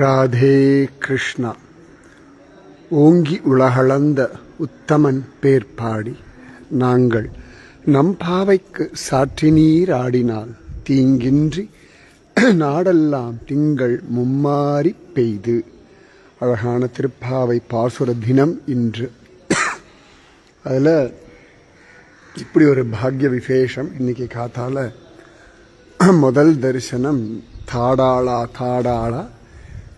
ராதே கிருஷ்ணா. ஓங்கி உலகளந்த உத்தமன் பேர் பாடி நாங்கள் நம் பாவைக்கு சாற்றினீர் ஆடினால் தீங்கின்றி நாடெல்லாம் திங்கள் மும்மாறி பெய்து. அழகான திருப்பாவை பாசுர தினம் இன்று. அதில் இப்படி ஒரு பாக்ய விசேஷம். இன்னைக்கு காத்தால முதல் தரிசனம் தாடாளா தாடாளா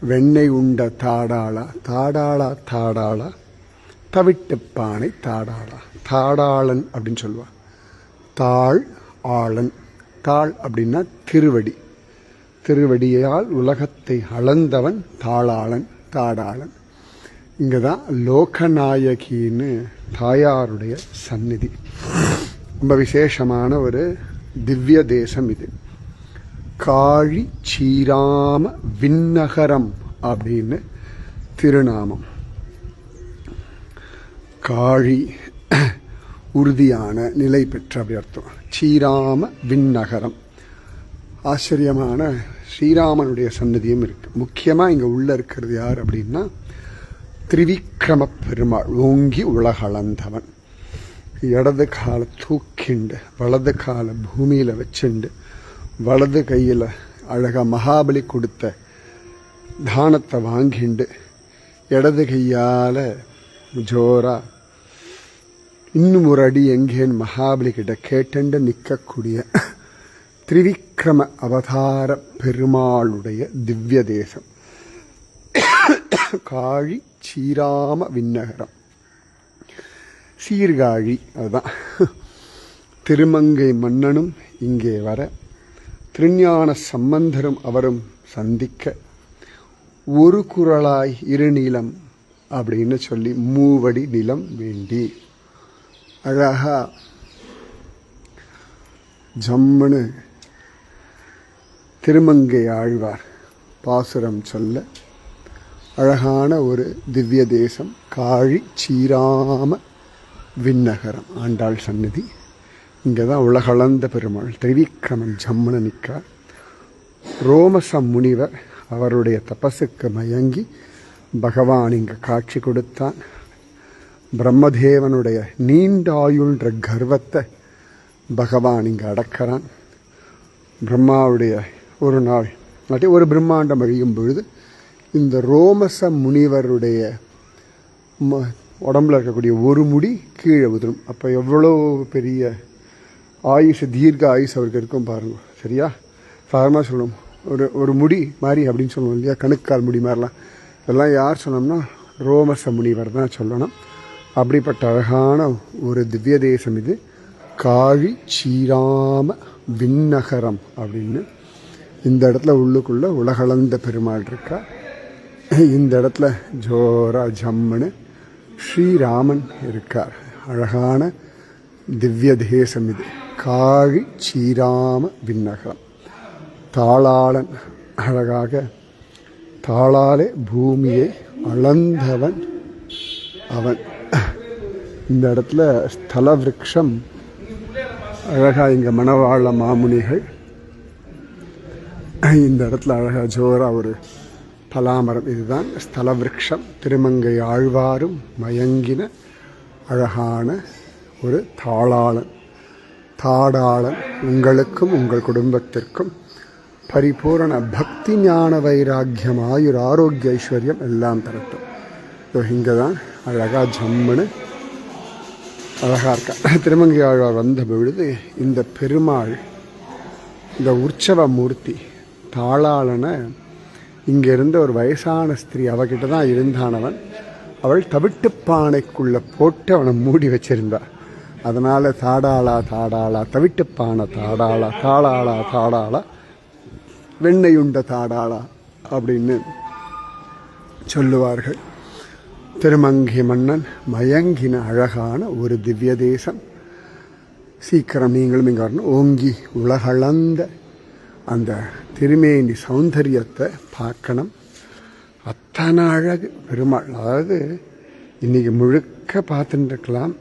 வெண்ணெய் உண்ட தாடாளா தாடாளா தாடாளா தவிட்டுப்பானை தாடாளா. தாடாளன் அப்படின்னு சொல்லுவாள். தாள் ஆளன். தாள் அப்படின்னா திருவடி. திருவடியால் உலகத்தை அளந்தவன் தாளாளன் தாடாளன். இங்கே தான் லோகநாயகின்னு தாயாருடைய சந்நிதி. ரொம்ப விசேஷமான ஒரு திவ்ய தேசம் இது. காழி சீராம விண்ணகரம் அப்படின்னு திருநாமம். காழி உறுதியான நிலை பெற்ற அப்படி அர்த்தம். சீராம விண்ணகரம். ஆச்சரியமான ஸ்ரீராமனுடைய சன்னதியும் இருக்கு. முக்கியமாக இங்கே உள்ள இருக்கிறது யார் அப்படின்னா திரிவிக்ரம பெருமாள். ஓங்கி உலகளந்தவன். இடது காலை தூக்கிண்டு வலது காலை பூமியில் வச்சுண்டு வலது கையில் அழகா மகாபலி கொடுத்த தானத்தை வாங்கிண்டு இடது கையால் ஜோரா இன்னும் ஒரு அடி எங்கேன்னு மகாபலி கிட்ட கேட்டுண்டு நிற்கக்கூடிய திரிவிக்ரம அவதார பெருமாளுடைய திவ்ய தேசம். காழி சீராம விண்ணகரம். சீர்காழி அதுதான். திருமங்கை மன்னனும் இங்கே வர திருஞான சம்பந்தரும் அவரும் சந்திக்க ஒரு குரலாய் இருநிலம் அப்படின்னு சொல்லி மூவடி நிலம் வேண்டி அழகா ஜம்முன்னு திருமங்கை ஆழ்வார் பாசுரம் சொல்ல அழகான ஒரு திவ்ய தேசம். காழி சீராம விண்ணகரம் ஆண்டாள் சந்நிதி. இங்கே தான் உலகளந்த பெருமாள் திரிவிக்ரமன் ஜம்முன்னு நிற்கார். ரோமச முனிவர் அவருடைய தபசுக்கு மயங்கி பகவான் இங்கே காட்சி கொடுத்தான். பிரம்மதேவனுடைய நீண்ட ஆயுள்ன்ற கர்வத்தை பகவான் இங்கே அடக்கிறான். பிரம்மாவுடைய ஒரு நாள் ஒரு பிரம்மாண்டம் அழியும் பொழுது இந்த ரோமச முனிவருடைய உடம்புல இருக்கக்கூடிய ஒரு முடி கீழே உதிரும். அப்போ எவ்வளோ பெரிய ஆயுசு, தீர்க்க ஆயுசு அவருக்கு இருக்கும் பாருங்க. சரியா? சாதாரணமாக சொல்லணும், ஒரு முடி மாதிரி அப்படின்னு சொல்லணும் இல்லையா? கணுக்கால் முடி மாதிரிலாம். இதெல்லாம் யார் சொன்னோம்னா ரோமச முனிவர் தான் சொல்லணும். அப்படிப்பட்ட அழகான ஒரு திவ்ய தேசம் இது. காழி சீராம விண்ணகரம் அப்படின்னு. இந்த இடத்துல உள்ளுக்குள்ள உலகளந்த பெருமாள் இருக்கா. இந்த இடத்துல ஜோரா ஜம்முன்னு ஸ்ரீராமன் இருக்கார். அழகான திவ்ய தேசம் இது. காழி சீராம விண்ணகரம். தாளாளன். அழகாக தாளாலே பூமியை அளந்தவன் அவன். இந்த இடத்துல ஸ்தல விருட்சம் அழகா இங்க மணவாள மாமுனிகள் இந்த இடத்துல அழகா ஜோரா ஒரு பலாமரம். இதுதான் ஸ்தல விருட்சம். திருமங்கை ஆழ்வாரும் மயங்கின அழகான ஒரு தாளாளன் தாடாளன். உங்களுக்கும் உங்கள் குடும்பத்திற்கும் பரிபூரண பக்தி ஞான வைராக்கியம் ஆயுர் ஆரோக்கிய ஐஸ்வர்யம் எல்லாம் தரட்டும். இங்கே தான் அழகா ஜம்முன்னு அழகா இருக்கா. திருமங்கை ஆழ்வார் வந்த பொழுது இந்த பெருமாள், இந்த உற்சவ மூர்த்தி தாளாளனை இங்கே இருந்த ஒரு வயசான ஸ்திரீ அவகிட்ட தான் இருந்தானவன். அவள் தவிட்டுப்பானைக்குள்ள போட்டு அவனை மூடி வச்சிருந்தா. அதனால தாடாளா தாடாளா தவிட்டுப்பானை தாடாளா தாளாளா தாடாளா வெண்ணையுண்ட தாடாளா அப்படின்னு சொல்லுவார்கள். திருமங்கை மன்னன் மயங்கின அழகான ஒரு திவ்ய தேசம். சீக்கிரம் நீங்களும் இங்கே வரணும். ஓங்கி உலகளந்த அந்த திருமேனி சௌந்தரியத்தை பார்க்கணும். அத்தனை அழகு பெருமாள். அதாவது இன்னைக்கு முழுக்க பார்த்துட்டு இருக்கலாம்.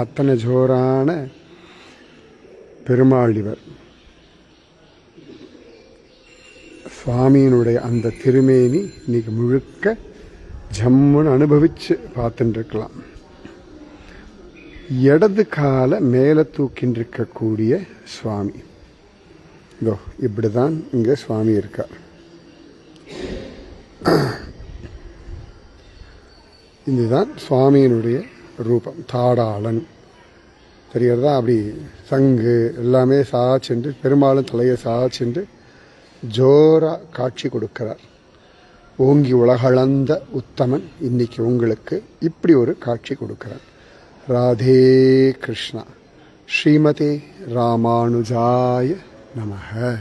அத்தனை ஜோரான பெருமாள் இவர். சுவாமியினுடைய அந்த திருமேனி இன்னைக்கு முழுக்க ஜம்முன்னு அனுபவிச்சு பார்த்துட்டு இருக்கலாம். இடது காலை மேலே தூக்கின்னு இருக்கக்கூடிய சுவாமி. இதோ இப்படிதான் இங்கே சுவாமி இருக்கார். இதுதான் சுவாமியினுடைய ரூபம். தாடாளன் தெரிகிறதா? அப்படி சங்கு எல்லாமே சாய்ச்சிண்டு, பெரும்பாலும் தலையை சாய்ச்சிண்டு ஜோரா காட்சி கொடுக்கிறார். ஓங்கி உலகளந்த உத்தமன் இன்னைக்கு உங்களுக்கு இப்படி ஒரு காட்சி கொடுக்கிறார். ராதே கிருஷ்ணா. ஸ்ரீமதே ராமானுஜாய நமஹ.